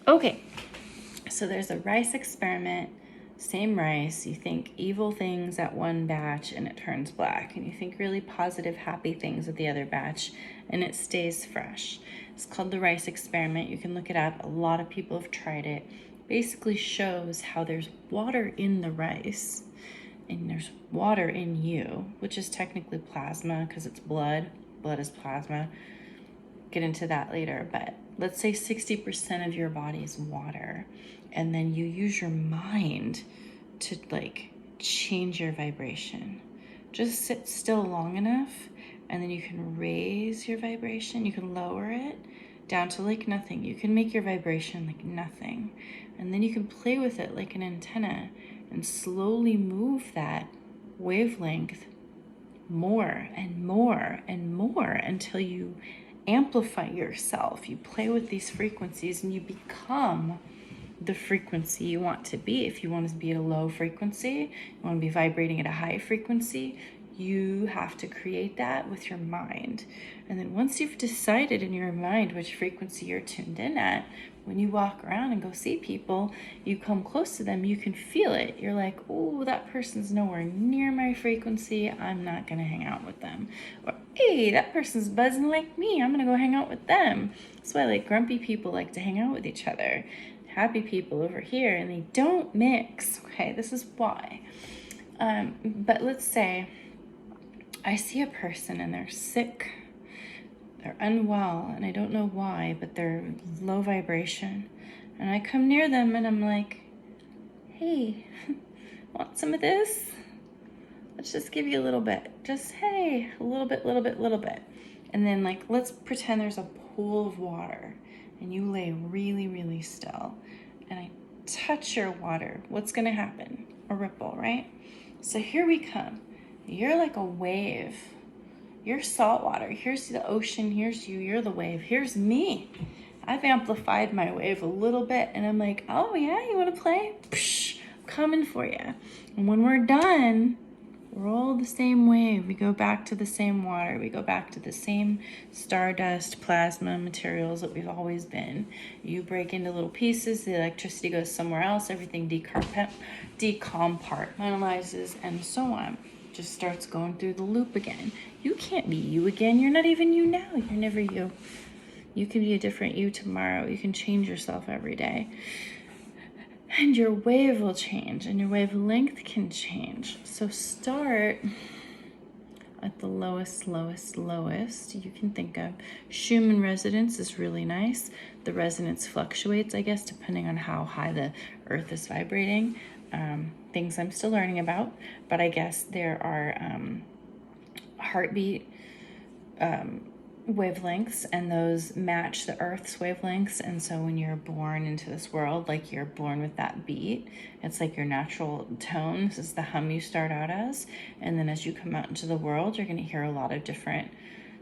Okay, so there's a rice experiment, same rice. You think evil things at one batch and it turns black, and you think really positive, happy things at the other batch and it stays fresh. It's called the rice experiment. You can look it up. A lot of people have tried it. Basically shows how there's water in the rice and there's water in you, which is technically plasma because it's blood. Blood is plasma. Get into that later, but let's say 60% of your body is water, and then you use your mind to like change your vibration. Just sit still long enough, and then you can raise your vibration. You can lower it down to like nothing. You can make your vibration like nothing, and then you can play with it like an antenna and slowly move that wavelength more and more and more until you amplify yourself. You play with these frequencies and you become the frequency you want to be. If you want to be at a low frequency, you want to be vibrating at a high frequency, you have to create that with your mind. And then once you've decided in your mind which frequency you're tuned in at, when you walk around and go see people, you come close to them, you can feel it. You're like, oh, that person's nowhere near my frequency. I'm not going to hang out with them. Or, hey, that person's buzzing like me. I'm going to go hang out with them. That's why like grumpy people like to hang out with each other. Happy people over here, and they don't mix. Okay, this is why. But let's say I see a person and they're sick, they're unwell, and I don't know why, but they're low vibration. And I come near them and I'm like, hey, want some of this? Let's just give you a little bit. Just, hey, a little bit, little bit, little bit. And then like, let's pretend there's a pool of water and you lay really, really still. And I touch your water. What's gonna happen? A ripple, right? So here we come. You're like a wave. You're salt water. Here's the ocean. Here's you. You're the wave. Here's me. I've amplified my wave a little bit, and I'm like, oh yeah, you want to play? Psh, I'm coming for you. And when we're done, we're all the same wave. We go back to the same water. We go back to the same stardust, plasma materials that we've always been. You break into little pieces. The electricity goes somewhere else. Everything decompartmentalizes, and so on. Just starts going through the loop again. You can't be you again. You're not even you now. You're never you. You can be a different you tomorrow. You can change yourself every day. And your wave will change, and your wavelength can change. So start at the lowest, lowest, lowest you can think of. Schumann resonance is really nice. The resonance fluctuates, I guess, depending on how high the earth is vibrating. Things I'm still learning about, but I guess there are heartbeat wavelengths, and those match the earth's wavelengths. And so when you're born into this world, like you're born with that beat, it's like your natural tone. This is the hum you start out as, and then as you come out into the world, you're going to hear a lot of different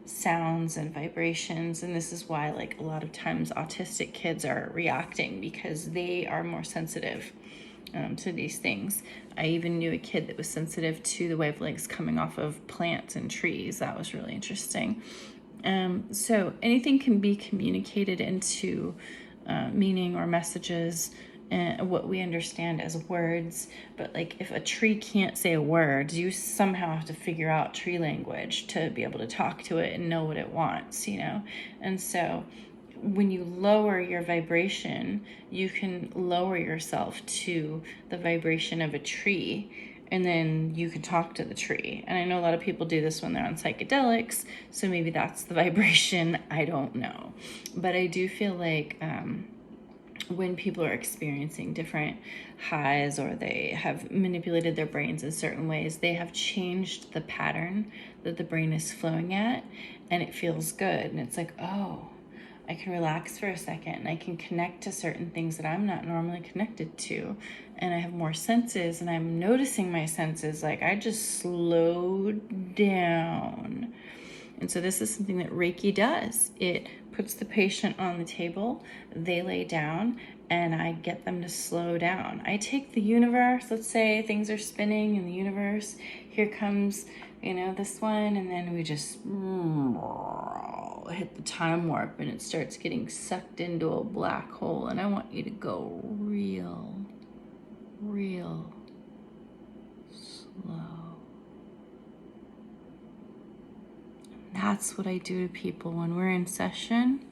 sounds and vibrations. And this is why like a lot of times autistic kids are reacting, because they are more sensitive to these things. I even knew a kid that was sensitive to the wavelengths coming off of plants and trees. That was really interesting. So anything can be communicated into meaning or messages, what we understand as words. But like if a tree can't say a word, you somehow have to figure out tree language to be able to talk to it and know what it wants, you know? And so when you lower your vibration, you can lower yourself to the vibration of a tree, and then you can talk to the tree. And I know a lot of people do this when they're on psychedelics, so maybe that's the vibration. I don't know. But I do feel like when people are experiencing different highs, or they have manipulated their brains in certain ways, they have changed the pattern that the brain is flowing at, and it feels good. And it's like, oh, I can relax for a second, and I can connect to certain things that I'm not normally connected to. And I have more senses, and I'm noticing my senses. Like I just slowed down. And so this is something that Reiki does. It puts the patient on the table, they lay down, and I get them to slow down. I take the universe, let's say things are spinning in the universe. Here comes, you know, this one, and then we just hit the time warp and it starts getting sucked into a black hole. And I want you to go real slow. That's what I do to people when we're in session.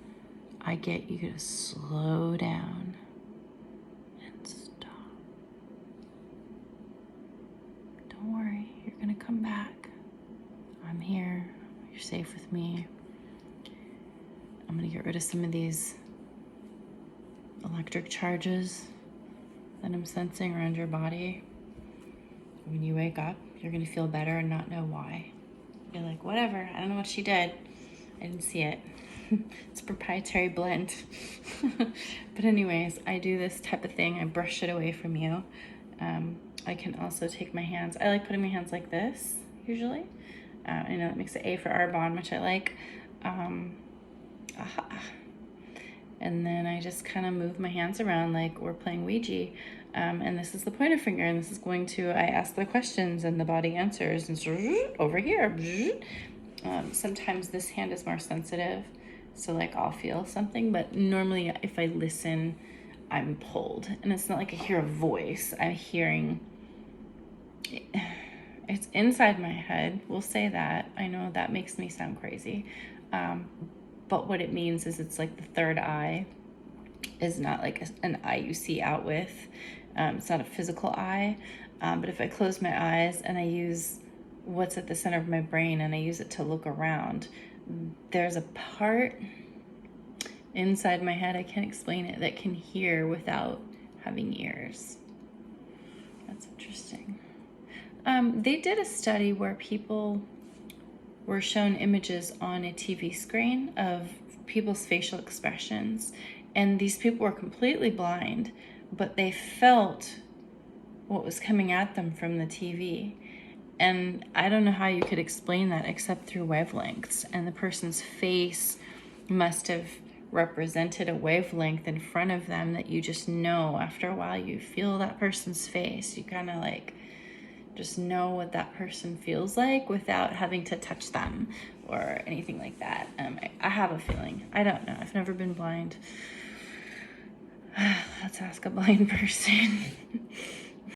I get you to slow down and stop. Don't worry, you're gonna come back. I'm here, you're safe with me. I'm gonna get rid of some of these electric charges that I'm sensing around your body. When you wake up, you're gonna feel better and not know why. You're like, whatever, I don't know what she did. I didn't see it. It's a proprietary blend. But anyways, I do this type of thing. I brush it away from you. I can also take my hands. I like putting my hands like this, usually. I know it makes it A for Arbonne, which I like. And then I just kind of move my hands around like we're playing Ouija. And this is the pointer finger, and this is going to, I ask the questions and the body answers, and over here. Sometimes this hand is more sensitive, so like I'll feel something, but normally if I listen, I'm pulled. And it's not like I hear a voice. I'm hearing, it's inside my head. We'll say that. I know that makes me sound crazy. But what it means is it's like the third eye is not like an eye you see out with. It's not a physical eye. But if I close my eyes and I use what's at the center of my brain and I use it to look around, there's a part inside my head, I can't explain it, that can hear without having ears. That's interesting. They did a study where people were shown images on a TV screen of people's facial expressions, and these people were completely blind, but they felt what was coming at them from the TV. And I don't know how you could explain that except through wavelengths. And the person's face must have represented a wavelength in front of them that you just know after a while. You feel that person's face. You kind of like just know what that person feels like without having to touch them or anything like that. I have a feeling. I don't know. I've never been blind. Let's ask a blind person.